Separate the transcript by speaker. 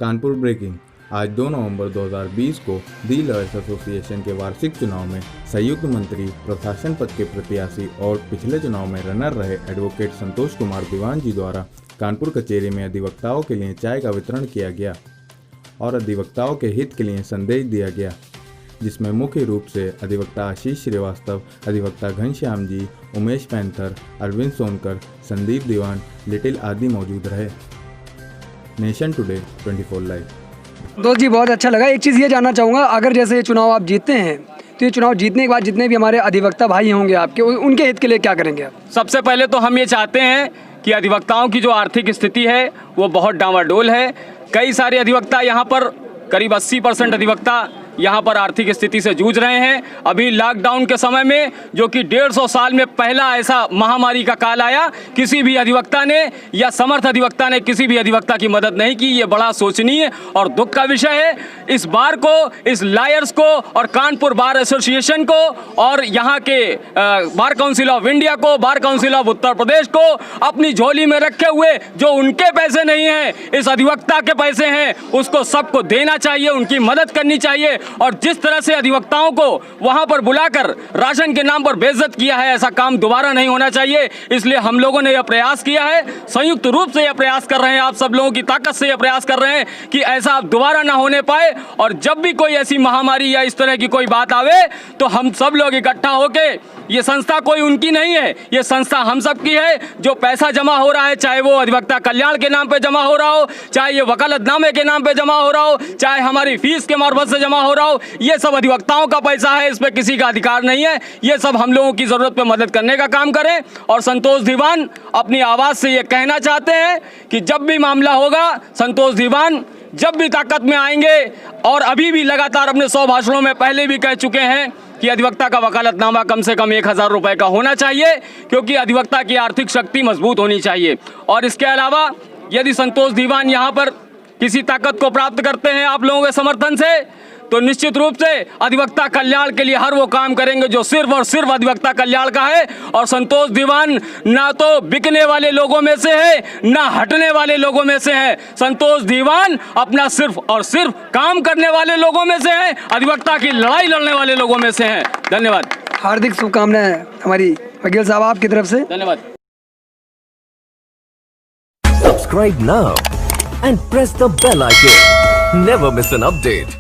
Speaker 1: Kanpur breaking. आज 2 नवंबर 2020 को दी lawyers association के वार्षिक चुनाव में संयुक्त मंत्री प्रशासन पद के प्रत्याशी और पिछले चुनाव में रनर रहे एडवोकेट संतोष कुमार दीवान जी द्वारा कानपुर कचेरी में अधिवक्ताओं के लिए चाय का वितरण किया गया और अधिवक्ताओं के हित के लिए संदेश दिया गया, जिसमें मुख्य रूप से अधिवक्ता आशीष श्रीवास्तव, अधिवक्ता घनश्याम जी, उमेश पैंथर, अरविंद सोनकर, संदीप दीवान, लिटिल आदि मौजूद रहे। Nation today 24 live.
Speaker 2: दोस्त जी बहुत अच्छा लगा। एक चीज़ ये जानना चाहूँगा, अगर जैसे ये चुनाव आप जीतते हैं तो ये चुनाव जीतने के बाद जितने भी हमारे अधिवक्ता भाई होंगे आपके, उनके हित के लिए क्या करेंगे आप?
Speaker 3: सबसे पहले तो हम ये चाहते हैं कि अधिवक्ताओं की जो आर्थिक स्थिति है वो बहुत डामाडोल है। कई सारे अधिवक्ता यहाँ पर, करीब 80% अधिवक्ता यहाँ पर आर्थिक स्थिति से जूझ रहे हैं। अभी लॉकडाउन के समय में, जो कि 150 साल में पहला ऐसा महामारी का काल आया, किसी भी अधिवक्ता ने या समर्थ अधिवक्ता ने किसी भी अधिवक्ता की मदद नहीं की। ये बड़ा शोचनीय और दुख का विषय है। इस बार को, इस लॉयर्स को और कानपुर बार एसोसिएशन को और यहाँ के बार काउंसिल ऑफ इंडिया को, bar council of Uttar Pradesh को अपनी झोली में रखे हुए जो उनके पैसे नहीं हैं, इस अधिवक्ता के पैसे हैं, उसको सबको देना चाहिए, उनकी मदद करनी चाहिए। और जिस तरह से अधिवक्ताओं को वहां पर बुलाकर राशन के नाम पर बेइज्जत किया है, ऐसा काम दोबारा नहीं होना चाहिए। इसलिए हम लोगों ने यह प्रयास किया है, संयुक्त रूप से यह प्रयास कर रहे हैं, आप सब लोगों की ताकत से यह प्रयास कर रहे हैं कि ऐसा अब दोबारा ना होने पाए। और जब भी कोई ऐसी महामारी या इस तरह की कोई बात आवे तो हम सब लोग इकट्ठा होके, ये संस्था कोई उनकी नहीं है, ये संस्था हम सब की है। जो पैसा जमा हो रहा है, चाहे वो अधिवक्ता कल्याण के नाम पे जमा हो रहा हो, चाहे ये वकालतनामे के नाम पे जमा हो रहा हो, चाहे हमारी फीस के मार्फत से जमा हो रहा हो, ये सब अधिवक्ताओं का पैसा है, इस पे किसी का अधिकार नहीं है। ये सब हम लोगों की जरूरत पे मदद करने का काम करें। और संतोष दीवान अपनी आवाज से ये कहना चाहते हैं कि जब भी मामला होगा, संतोष दीवान जब भी ताकत में आएंगे, और अभी भी लगातार अपने 100 भाषणों में पहले भी कह चुके हैं कि अधिवक्ता का वकालतनामा कम से कम 1000 रुपए का होना चाहिए, क्योंकि अधिवक्ता की आर्थिक शक्ति मजबूत होनी चाहिए। और इसके अलावा यदि संतोष दीवान यहाँ पर किसी ताकत को प्राप्त करते हैं आप लोगों के समर्थन से, तो निश्चित रूप से अधिवक्ता कल्याण के लिए हर वो काम करेंगे जो सिर्फ और सिर्फ अधिवक्ता कल्याण का है। और संतोष दीवान ना तो बिकने वाले लोगों में से है, ना हटने वाले लोगों में से है। संतोष दीवान अपना सिर्फ और सिर्फ काम करने वाले लोगों में से है, अधिवक्ता की लड़ाई लड़ने वाले लोगों में से है। धन्यवाद।
Speaker 2: हार्दिक शुभकामनाएं हमारी वकील साहब आपकी तरफ से।
Speaker 3: धन्यवाद।
Speaker 4: Subscribe now and press the bell icon. Never miss an update.